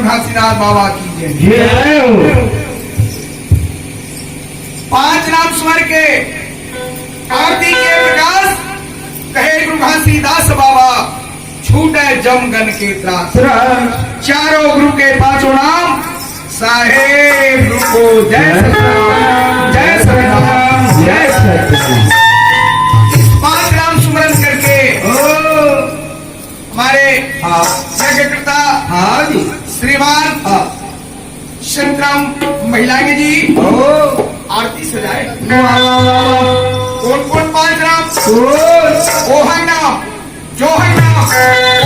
घासीदास बाबा की जय। 5 नाम स्वर के आरती के प्रकाश कहे गुरु घासीदास बाबा छूटे जमगन के त्रास। चारों गुरु के 5 नाम साहेब गुरु को जय सतनाम जय सतनाम जय सतनाम। इस 5 नाम सुमरन करके हमारे यज्ञकर्ता श्रीमान शंतराम महिलाएं जी आरती सजाए। कौन कौन 5 नाम? ओहम नाम, जोहम नाम,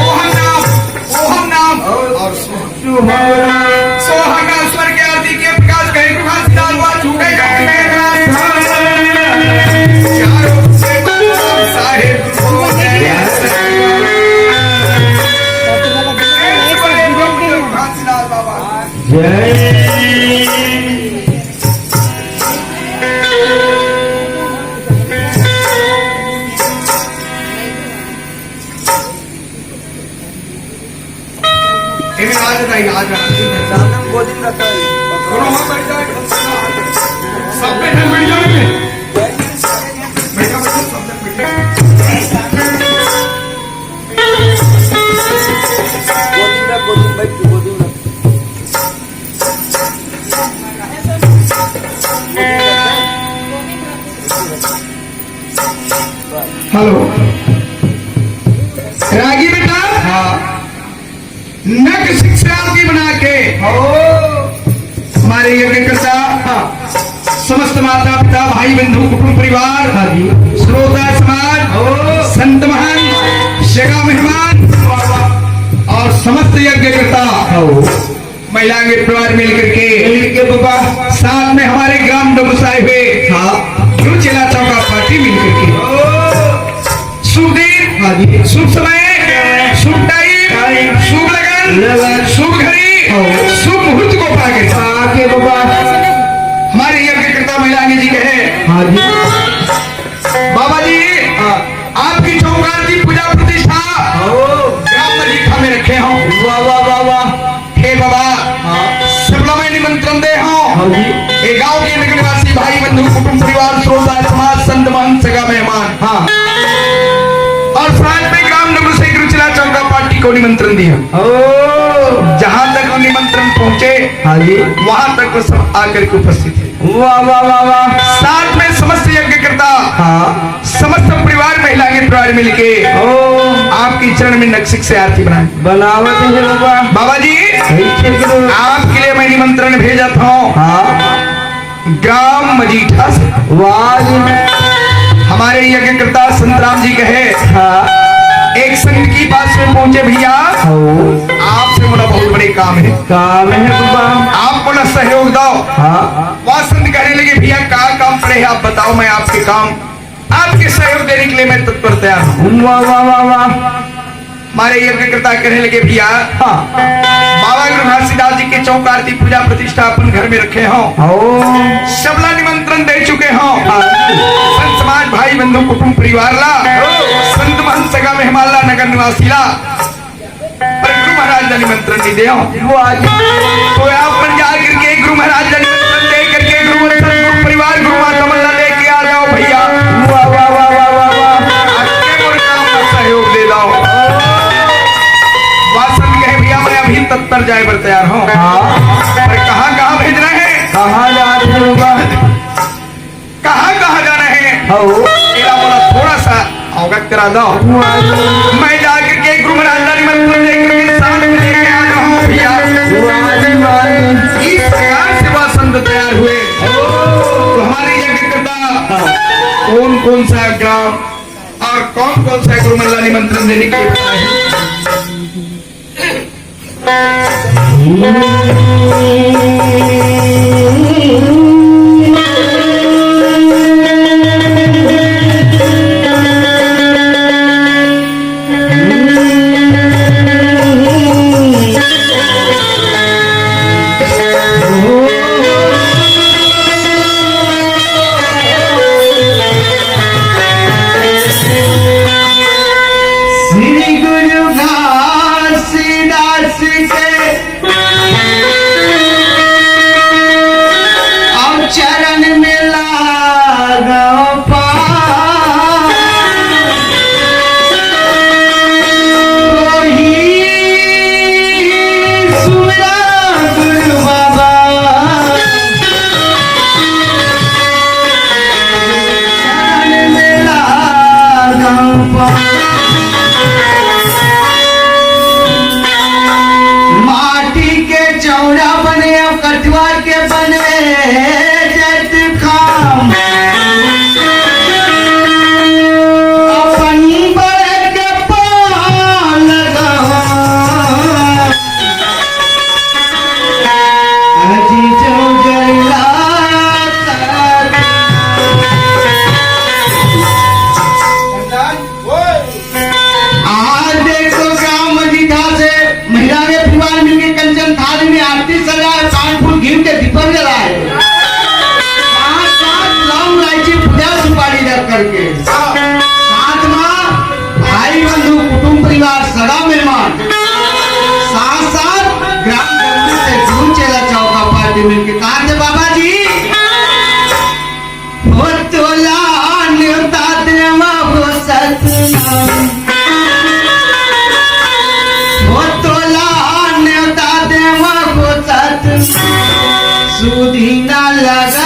ओहम नाम, ओहम नाम और सोहम नाम स्वर के आरती के प्रकाश कहे गुरु घासीदास बाबा छूटे चारों साहेब हेलो रागी बेटा। नक शिक्षा की बना के हमारे यज्ञकर्ता समस्त माता पिता भाई बंधु कुटुंब परिवार श्रोता समाज संत महान जगह मेहमान और समस्त यज्ञकर्ता महिलाएं परिवार मिलकर के बाबा साथ में हमारे ग्राम डोमसाए हुए चेला चौका पार्टी मिलकर के शुभ दिन शुभ समय शुभ टाइम शुभ लगन शुभ घड़ी शुभ मुहूर्त को पाके बाबा हमारे यज्ञकर्ता महिलाएं जी कहे बाबा जी आपकी चौकार की पूजा प्रतिष्ठा ग्राम मजीठा में रखे हो। हे बाबा सबला में निमंत्रण दे हो ये गांव के नगर निवासी भाई बंधु कुटुंब परिवार श्रोता समाज संत महंत सगा मेहमान और साथ में ग्राम नगर से गुरुचला चौका पार्टी को निमंत्रण दिया। जहां तक वो निमंत्रण पहुंचे वहां तक वो सब आकर के उपस्थित है। वाह वाह वाह वाह। साथ में समस्त यज्ञकर्ता समस्त परिवार महिला के परिवार मिलके आपकी चरण में नक्शिक से आरती बनाए। बाबा जी आपके लिए मैं निमंत्रण भेजा था ग्राम मजीठा से। हमारे यज्ञकर्ता संतराम जी कहे एक संत की पास में पहुंचे भैया आपसे मेरा बहुत बड़े काम है बाबा आप बोला सहयोग दो। वह संत कहने लगे भैया क्या काम पड़े है आप बताओ मैं आपके काम आपके सहयोग देने के लिए मैं तत्पर तैयार हूँ। हमारे यज्ञकर्ता कहने लगे भैया बाबा गुरु घासीदास जी के चौक आरती पूजा प्रतिष्ठा अपन घर में रखे हो सबला निमंत्रण दे चुके हो संत समाज भाई बंधु कुटुंब परिवार ला संत महंत सगा मेहमान ला नगर निवासी ला पर गुरु महाराज का निमंत्रण नहीं दे तो आप जाकर के गुरु महाराज का निमंत्रण दे करके गुरु परिवार गुरु माता मल्ला लेके आ जाओ भैया। सहयोग दे दो तत्पर जाए पर तैयार हो। पर कहाँ भेजना है कहाँ जाना है मेरा बोला थोड़ा सा अवगत करा दो मैं जाकर के गुरु महाराज निमंत्रण लेकर साथ में लेके आ रहा हूँ भैया। इस प्रकार से वह संत तैयार हुए तो हमारे यज्ञकर्ता कौन कौन सा ग्राम और कौन कौन सा गुरु महाराज निमंत्रण देने के लिए माटी के चौड़ा बने कटवा के बने जट खाम अपन बड़े के पाल अजी चौजला आज देखो ग्राम मजीठा से महिला ने परिवार मिलकर कंचन थाली में आरती सजाए, पान फूल घी के दीपक जलाए, साथ लौंग इलायची पूजा सुपारी रख करके साथ माँ भाई बंधु कुटुंब परिवार सगा मेहमान साथ साथ ग्राम गंगा से दूर चला चौका पार्टी मिलकर कहा थे बाबा जी हो तोला न्योता देवा हो सतनाम सुधी ना लगा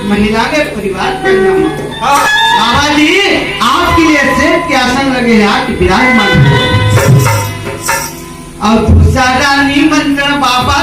महिला के परिवार बाबा जी आपके लिए सेठ के आसन लगे हैं आप विराजमान और दूसरा निमंत्रण बाबा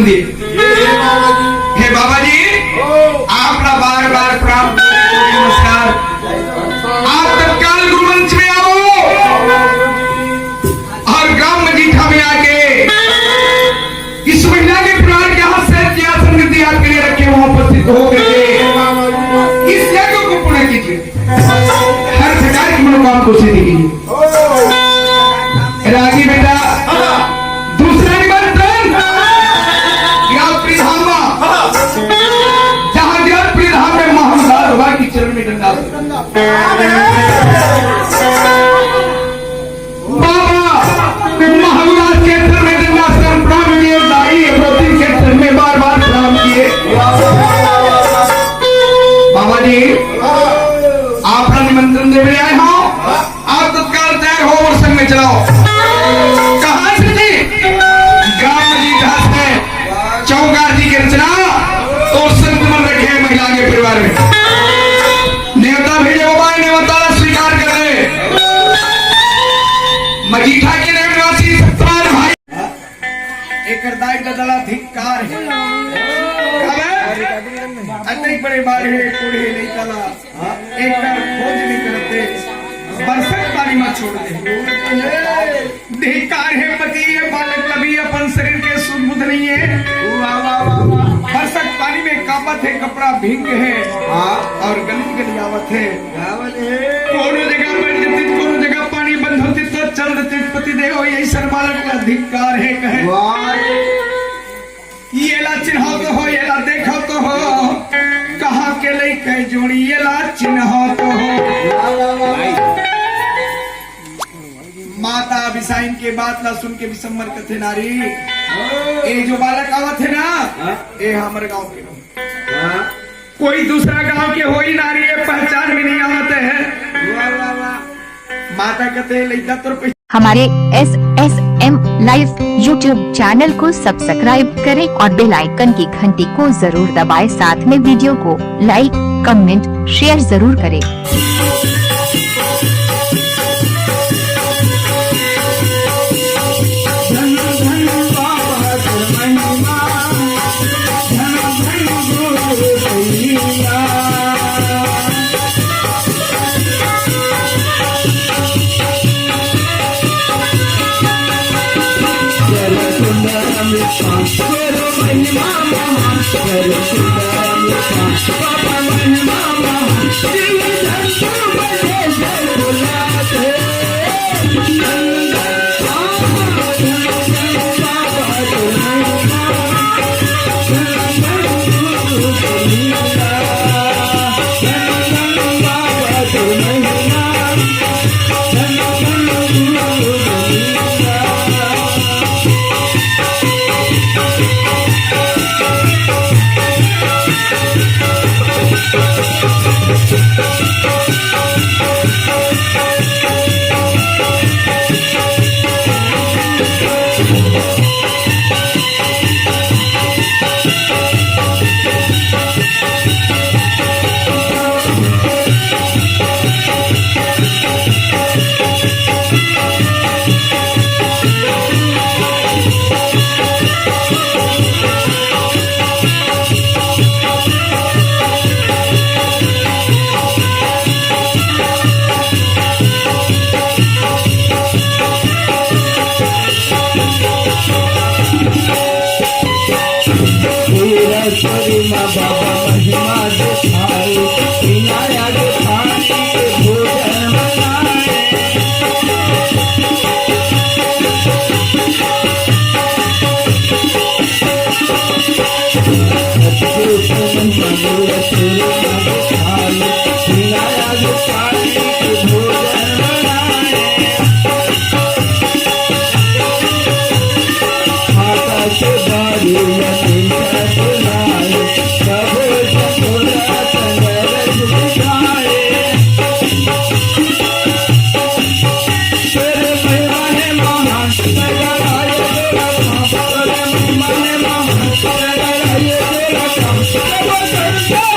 दिए। हे बाबा जी, आपका बार बार प्रणाम नमस्कार। आप तत्काल गुरुमंच में आओ और ग्राम मजीठा में आके इस महिला के पुराण के हाथ से क्या संगति आपके लिए रखे वहां उपस्थित हो गए। इस यज्ञ को पूर्ण कीजिए, हर प्रकार की मनोकामना को सिद्ध कीजिए। रागी बेटा, दूसरा निमंत्रण ज्ञातप्रिय धाम, जहां ज्ञातप्रिय धाम में महामदार बाबा की चरण में गंगा महाविलास क्षेत्र में गंगा स्नान प्रणाम किए, दाई अमृति क्षेत्र में बार बार प्रणाम किए। बाबा जी, आपका निमंत्रण देने आए हो, आप तत्काल तैयार हो और संग में चलाओ। कहां से थी? ग्राम मजीठा से चौकार जी की रचना और संतमन रखे महिला के परिवार में नेवता भेजे बाबा, नेवता स्वीकार कर रहे। मजीठा के निवासी सत्तार भाई एक दाई ददला धिक्कार है। अतई बड़े बारे कोड़े नहीं तला, एक बार खोज नहीं करते, बरसत पानी में छोड़ दे। धिक्कार है पति ये बालक कभी अपन शरीर के सुध बुध नहीं है। बरसत पानी में कापत है, कपड़ा भींग है और गली गली आवत है। कोनो जगह बैठ जाती, कोनो जगह पानी बंद होती तो चल देते पति देव। यही सर बालक का धिक्कार है कहे ये ला चिन्हो तो हो, ये ला देखो तो हो, कहा के लई कह जोड़ी ये ला चिन्हो तो हो। माता बिसाइन के बात ला सुन के विसम्मर कथे नारी। ये जो बालक आवत है ना, ये हमारे गांव के लोग, कोई दूसरा गांव के हो ही नारी, ये पहचान भी नहीं आवत है। माता कहते लइका तो हमारे SSM लाइव YouTube चैनल को सब्सक्राइब करें और बेल आइकन की घंटी को जरूर दबाएं। साथ में वीडियो को लाइक, कमेंट, शेयर जरूर करें।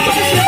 Come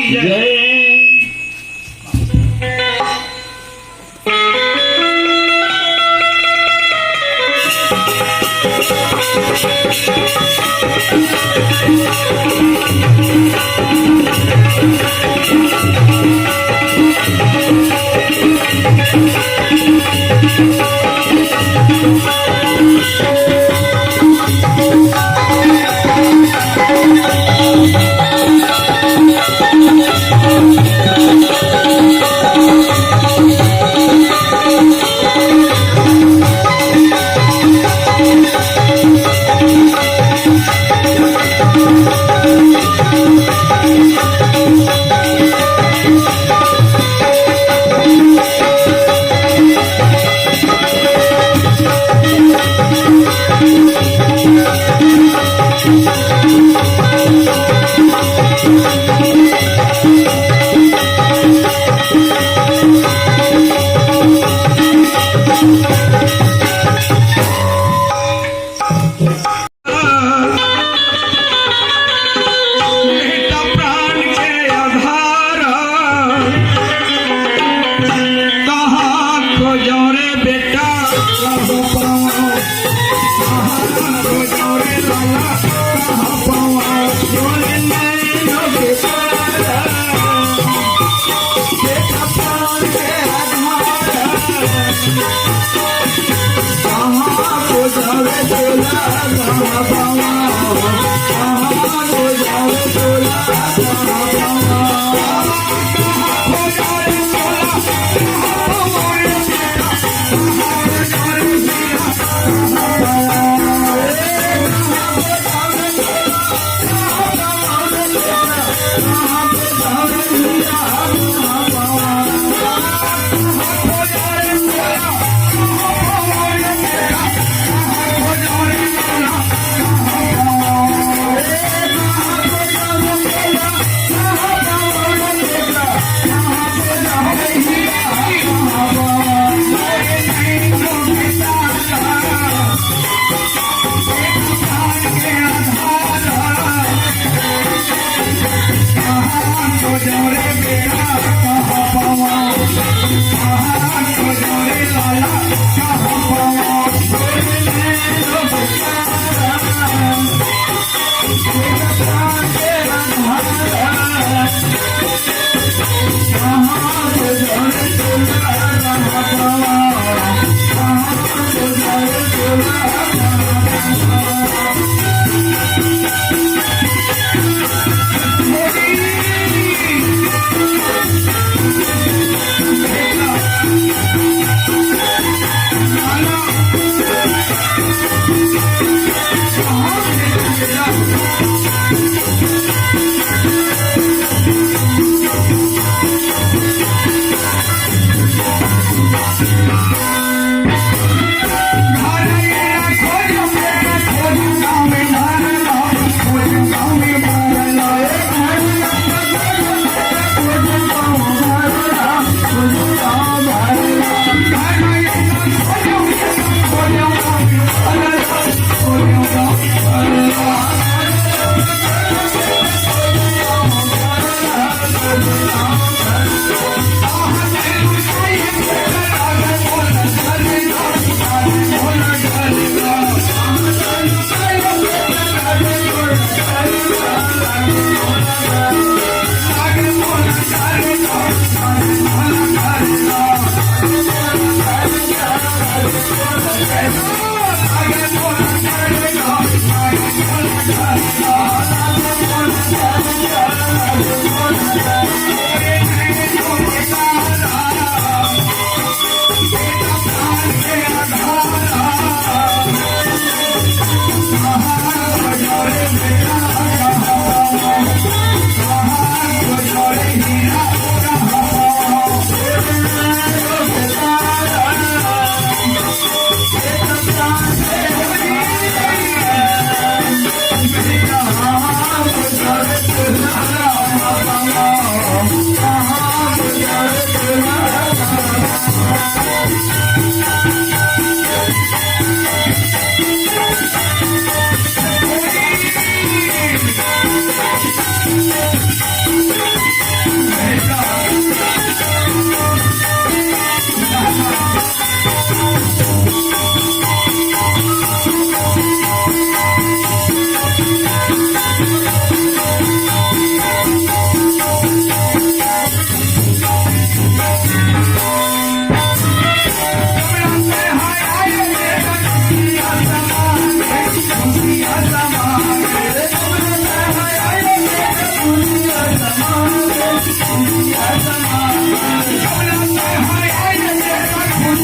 की जय।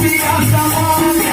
पिया समान